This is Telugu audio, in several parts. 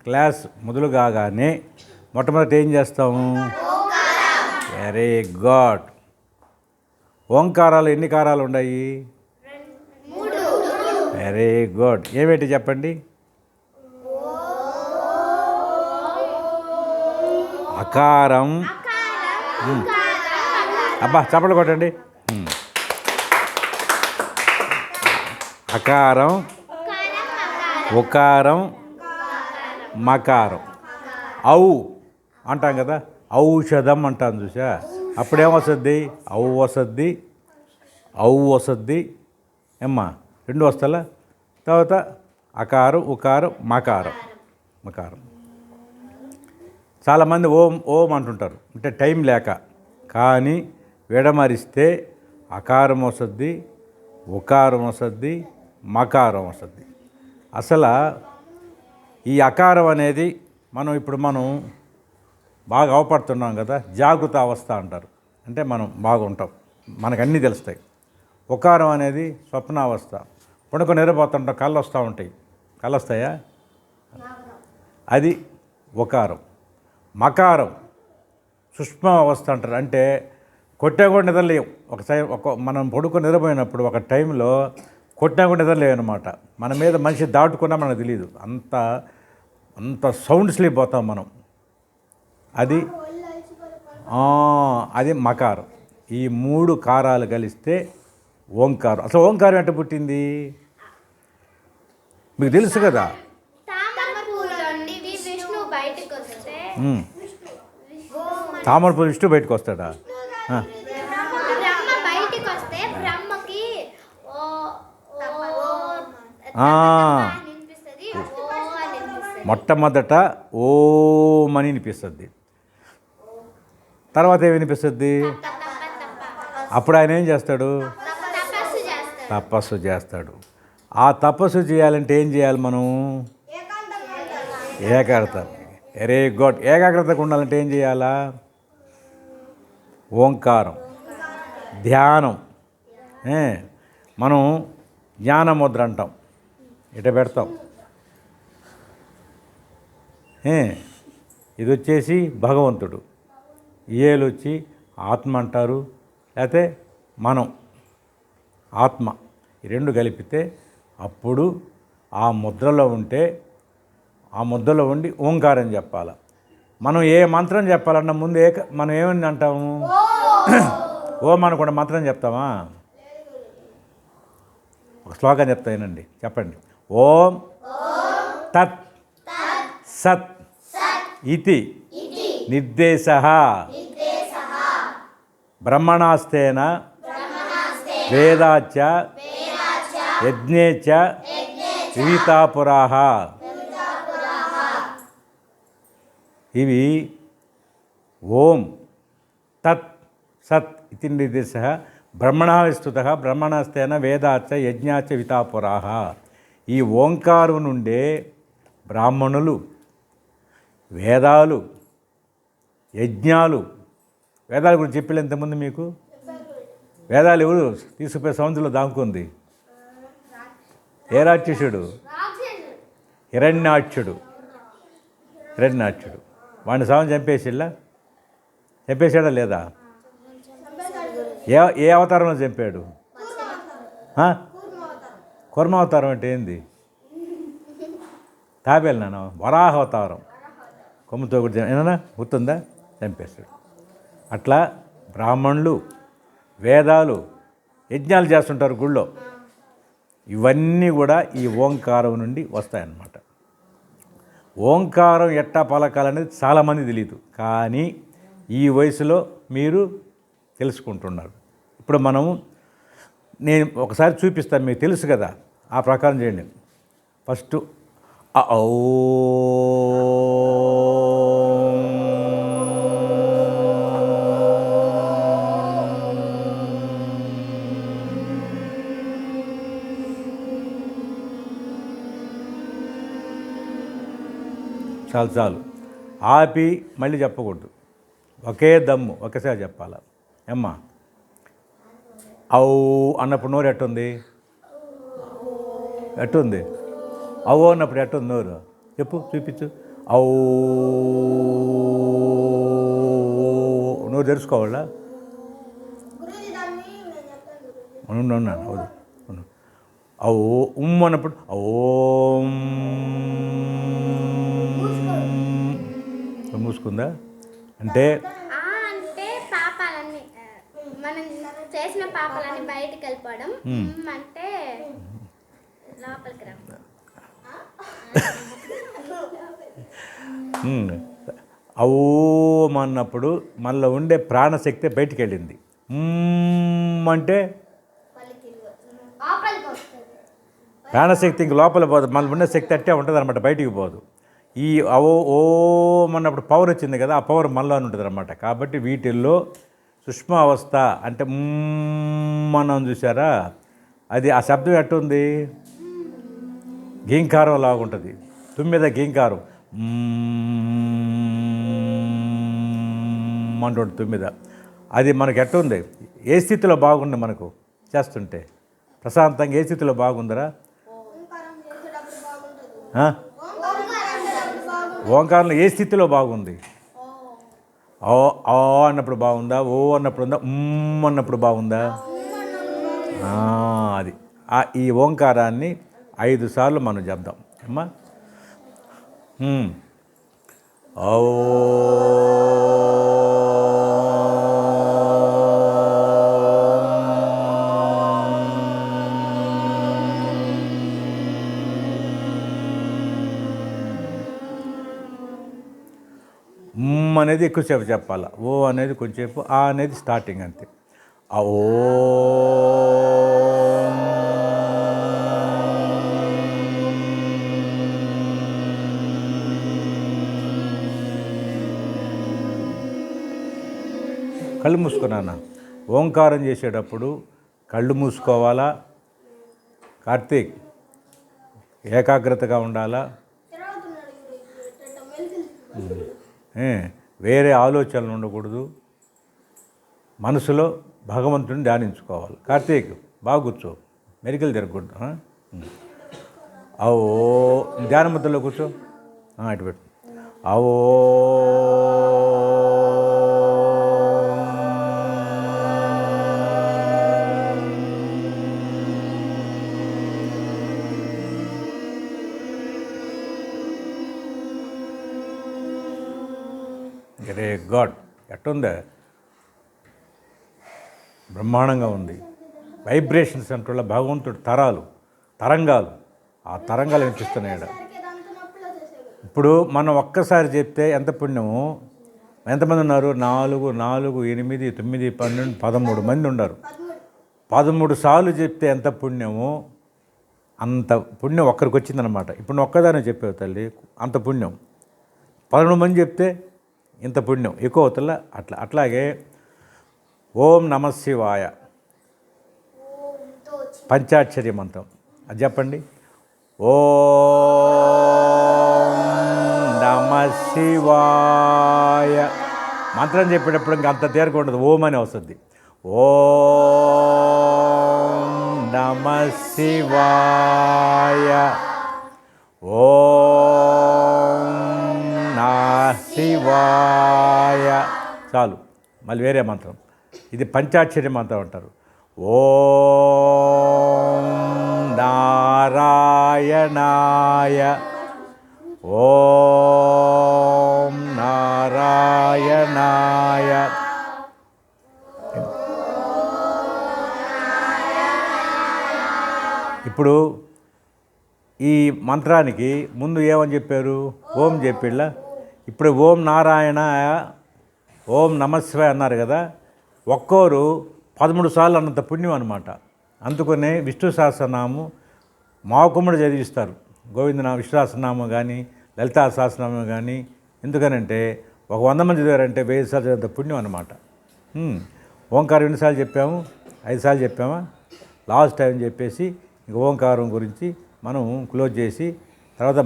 క్లాస్ మొదలు కాగానే మొట్టమొదటి ఏం చేస్తాము? Very good. ఓంకారాలు ఎన్ని కారాలు ఉన్నాయి? Very good. ఏమేంటి చెప్పండి? అకారం. అబ్బా చప్పట్లు కొట్టండి. అకారం, ఉకారం, మకారం. ఔ అంటాం కదా, ఔషధం అంటాం చూసా. అప్పుడేమొస్తుంది? ఔ వస్తుంది, ఔ వస్తుంది. ఏమ్మా రెండు వస్తాలా? తర్వాత అకారం, ఉకారం, మకారం. మకారం. చాలామంది ఓం ఓం అంటుంటారు, అంటే టైం లేక. కానీ విడమరిస్తే అకారం వస్తుంది, ఉకారం వస్తుంది, మకారం వస్తుంది. అసలు ఈ అకారం అనేది మనం బాగా అవపడుతున్నాం కదా, జాగృత అవస్థ అంటారు. అంటే మనం బాగుంటాం, మనకు అన్నీ తెలుస్తాయి. ఉకారం అనేది స్వప్నావస్థ. పడుకొని నిద్రపోతుంటాం, కళ్ళు వస్తూ ఉంటాయి. కళ్ళు వస్తాయా? అది ఉకారం. మకారం సుష్మ అవస్థ అంటారు. అంటే కొట్టా కూడా నిద్రలేం. ఒకసారి మనం పడుకొని నిద్రపోయినప్పుడు ఒక టైంలో కొట్టా కూడా నిద్రలేవు అనమాట. మన మీద మనిషి దాటుకున్నా మనకు తెలియదు. అంత సౌండ్ స్లీప్ పోతాం మనం. అది మకారం. ఈ మూడు కారాలు కలిస్తే ఓంకారం. అసలు ఓంకారం ఎట్ట పుట్టింది మీకు తెలుసు కదా. తామరపురి విష్ణు బయటకు వస్తాడా? మొట్టమొదట ఓం అని వినిపిస్తుంది. తర్వాత ఏమి వినిపిస్తుంది? అప్పుడు ఆయన ఏం చేస్తాడు? తపస్సు చేస్తాడు. ఆ తపస్సు చేయాలంటే ఏం చేయాలి మనం? ఏకాగ్రత. Very good. ఏకాగ్రతగా ఉండాలంటే ఏం చేయాలా? ఓంకారం, ధ్యానం. మనం జ్ఞానముద్ర అంటాం, ఇట పెడతాం. ఇది వచ్చేసి భగవంతుడు, ఏలు వచ్చి ఆత్మ అంటారు, లేకపోతే మనం ఆత్మ. ఈ రెండు కలిపితే అప్పుడు ఆ ముద్రలో ఉంటే, ఆ ముద్రలో ఉండి ఓంకారం చెప్పాలి. మనం ఏ మంత్రం చెప్పాలన్నా ముందు మనం ఏమని అంటాము? ఓం అనుకుండా మంత్రం చెప్తామా? ఒక శ్లోకం చెప్తానండి, చెప్పండి. ఓం తత్ సత్ ఇతి నిర్దేశః బ్రహ్మణాస్తేన వేదాచ్చ యజ్ఞేచ్చ వివితాపురాః. ఇవి ఓం తత్ సత్ ఇతి నిర్దేశః బ్రహ్మణా విస్తృతః బ్రహ్మణస్తేన వేదాచ్చ యజ్ఞాచ్చ వితాపురాః. ఈ ఓంకారం నుండే బ్రాహ్మణులు, వేదాలు, యజ్ఞాలు. వేదాల గురించి చెప్పలే ఇంతకుముందు మీకు. వేదాలు ఎవరు తీసుకుపోయి సముద్రంలో దాముకుంది? ఏ రాక్షసుడు? హిరణ్యాక్షుడు. వాడిని సవం చంపేసాడా లేదా? ఏ అవతారంలో చంపాడు? కూర్మావతారం అంటే ఏంది? తాబేలు నాన్న, వరాహ అవతారం. కొమ్ముతో కూడా ఏమన్నా గుర్తుందా? చంపేస్తాడు. అట్లా బ్రాహ్మణులు, వేదాలు, యజ్ఞాలు చేస్తుంటారు గుళ్ళో. ఇవన్నీ కూడా ఈ ఓంకారం నుండి వస్తాయన్నమాట. ఓంకారం ఎట్టా పలకాలనేది చాలామంది తెలియదు, కానీ ఈ వయసులో మీరు తెలుసుకుంటున్నారు. ఇప్పుడు నేను ఒకసారి చూపిస్తాను, మీకు తెలుసు కదా, ఆ ప్రకారం చేయండి. ఫస్ట్ ఔ చాలు. ఆపి మళ్ళీ చెప్పకూడదు. ఒకే దమ్ము ఒకేసారి చెప్పాలి. ఏమ్మా ఔ అన్నప్పుడు నోరు ఎట్టుంది? ఎట్టుంది? అవ్వ అన్నప్పుడు ఎట్టుంది నోరు? చెప్పు, చూపించు. ఔ నువ్వు తెలుసుకోవాలా? ఉన్నాను అవును. ఔ అన్నప్పుడు ఓం మూసుకుందా అంటే అంటే పాపాలన్నీ మనం చేసిన పాపాలన్నీ బయటకు వెళ్ళిపోవడం అంటే లోపలికి రా. ఓం అన్నప్పుడు మనలో ఉండే ప్రాణశక్తి బయటికి వెళ్ళింది. అంటే ప్రాణశక్తి ఇంక లోపల పోదు, మనలో ఉన్న శక్తి అట్టే ఉంటుంది అనమాట, బయటికి పోదు. ఈ ఓం అన్నప్పుడు పవర్ వచ్చింది కదా, ఆ పవర్ మనలో ఉంటుంది అనమాట. కాబట్టి వీటిల్లో సూక్ష్మ అవస్థ అంటే మనం చూసారా, అది ఆ శబ్దం ఎట్టుంది, గీంకారం లాగుంటుంది. తుమ్మిద గీంకారం అంటుంది తుమ్మిద. అది మనకు ఎట్టుంది, ఏ స్థితిలో బాగుంది మనకు చేస్తుంటే ప్రశాంతంగా, ఏ స్థితిలో బాగుందరా? ఓంకారంలో ఏ స్థితిలో బాగుంది? ఓ అన్నప్పుడు బాగుందా? ఓ అన్నప్పుడు ఉందా? అన్నప్పుడు బాగుందా? అది ఈ ఓంకారాన్ని 5 సార్లు మనం చెప్దాం అమ్మా. ఓ అనేది ఎక్కువసేపు చెప్పాలి, ఓ అనేది కొంచెంసేపు, ఆ అనేది స్టార్టింగ్ అంతే. ఓ కళ్ళు మూసుకున్నానా? ఓంకారం చేసేటప్పుడు కళ్ళు మూసుకోవాలా? కార్తీక్ ఏకాగ్రతగా ఉండాలా? వేరే ఆలోచనలు ఉండకూడదు. మనసులో భగవంతుని ధ్యానించుకోవాలి. కార్తీక్ బాగా కూర్చో, మెరికలు తిరగకూడదు. అవో ధ్యాన ముద్రలో కూర్చో, అటు పెట్టు. అవో రే గాడ్ ఎట్టుందా, బ్రహ్మాండంగా ఉంది. వైబ్రేషన్స్ అంటుള്ള భగవంతుడు తరంగాలు ఆ తరంగాలు వినిపిస్తున్నాయి. ఇప్పుడు మనం ఒక్కసారి చెప్తే ఎంత పుణ్యము. ఎంతమంది ఉన్నారు? 4, 8, 9, 12, 13 మంది ఉన్నారు. 13 సార్లు చెప్తే ఎంత పుణ్యమో అంత పుణ్యం ఒక్కరికి వచ్చిందనమాట. ఇప్పుడు నువ్వు ఒక్కదానే చెప్పావు తల్లి, అంత పుణ్యం. 13 మంది చెప్తే ఇంత పుణ్యం ఎక్కువ అవుతుందా? అట్లాగే ఓం నమ శివాయ పంచాక్షరి మంత్రం అది చెప్పండి. ఓం నమ శివాయ మంత్రం చెప్పేటప్పుడు ఇంక అంత తేలిక ఉండదు, ఓం అని వస్తుంది. ఓం నమ శివాయ ఓం నా శివాయ చాలు. మళ్ళీ వేరే మంత్రం, ఇది పంచాక్షరి మంత్రం అంటారు. ఓం నారాయణాయ ఓం నారాయణాయ. ఇప్పుడు ఈ మంత్రానికి ముందు ఏమని చెప్పారు? ఓం చెప్పిళ్ళ. ఇప్పుడు ఓం నారాయణ ఓం నమశివాయ అన్నారు కదా, ఒక్కోరు 13 సార్లు అన్నంత పుణ్యం అనమాట. అందుకనే విష్ణు సహస్రనామం మాకుమ్మడి చదివిస్తారు. గోవిందనామ విష్ణు సహస్రనామం కానీ లలితా సహస్రనామం కానీ. ఎందుకనంటే ఒక 100 మంది చదివారంటే 1000 సార్లు చదివేంత పుణ్యం అనమాట. ఓంకారం ఎన్నిసార్లు చెప్పాము? 5 సార్లు చెప్పామా? లాస్ట్ టైం చెప్పేసి ఇంక ఓంకారం గురించి మనం క్లోజ్ చేసి తర్వాత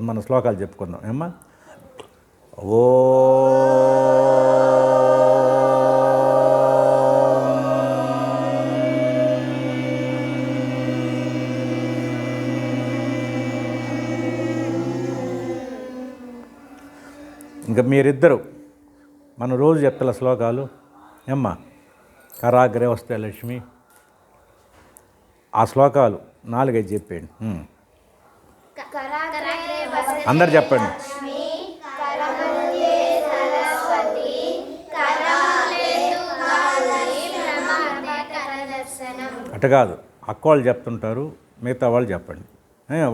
మన శ్లోకాలు చెప్పుకుందాం ఏమ్మా. ఓ ఇంకా మీరిద్దరు మనం రోజు చెప్తల శ్లోకాలు ఏమ్మా కరాగ్రే వస్తే లక్ష్మి ఆ శ్లోకాలు 4-5 చెప్పేయండి. అందరు చెప్పండి. అట్ట కాదు, అక్క వాళ్ళు చెప్తుంటారు, మిగతా వాళ్ళు చెప్పండి.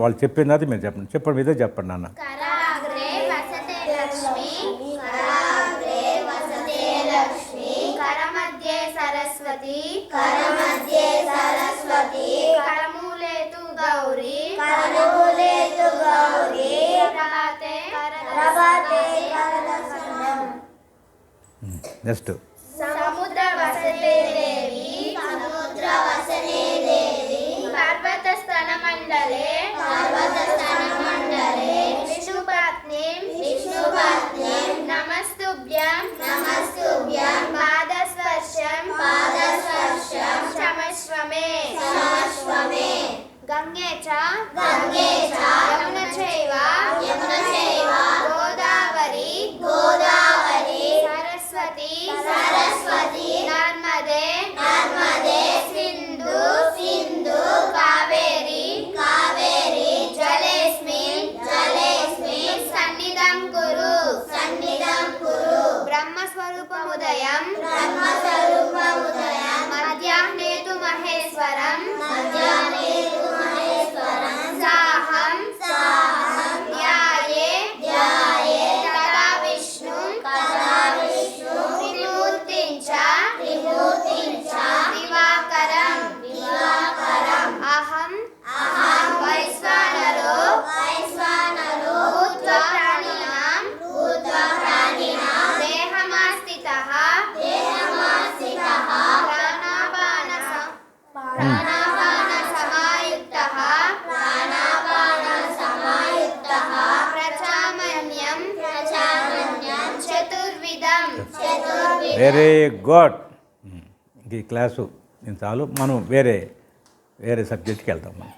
వాళ్ళు చెప్పింది అది మీరు చెప్పండి. చెప్పండి మీదే చెప్పండి నాన్న. కరాగ్రే వసతే లక్ష్మి, కరాగ్రే వసతే లక్ష్మి, కరమధ్యే సరస్వతి, కరమధ్యే సరస్వతి, కరమూలేతు గౌరీ, కరమూలేతు గౌరీ, ప్రభాతే ప్రభాతే కరదర్శనం. నెక్స్ట్ సముద్ర వసతే దేవి, సముద్ర వసనే దేవి, పర్వత స్తన మండలే, పర్వత స్తన మండలే, విష్ణుపత్ని, విష్ణుపత్ని, నమస్తుభ్యం, నమస్తుభ్యం, పాదస్పర్శం, పాదస్పర్శం, క్షమస్వమే, క్షమస్వమే, గంగే చ, గంగే చ, యమున చైవ, యమున చైవ, గోదావరి, గోదావరి, సరస్వతి, సరస్వతి, నర్మదే, నర్మదే, సింధు, సింధు, కావేరి, కావేరి, జలేస్మిన్, జలేస్మిన్, సన్నిధం కురు, సన్నిధం కురు, బ్రహ్మస్వరూపముదయం, బ్రహ్మస్వరూపముదయం, మధ్యాహ్నేతు మహేశ్వరం, మధ్యాహ్నేతు మహేశ్వరం, సాహం, సాహం, ధ్యాయే, ధ్యాయే, తదా విష్ణు, తదా విష్ణు, త్రిమూర్తించ, త్రిమూర్తించ, దివాకరం, దివాకరం, అహం, అహం, వైశ్వానరో, వైశ్వానరో, భూత్వా ప్రాణినాం, భూత్వా ప్రాణినాం, దేహమాస్థితః, దేహమాస్థితః, ప్రాణాపాన ప్రాణాపాన సమాయుక్తః, ప్రాణాపాన సమాయుక్తః, ప్రచామన్యం, ప్రచామన్యం, చతుర్విధం, చతుర్విధం. Very good. ఈ క్లాసు నేను చాలు, మనం వేరే సబ్జెక్ట్కి వెళ్తాం మనం.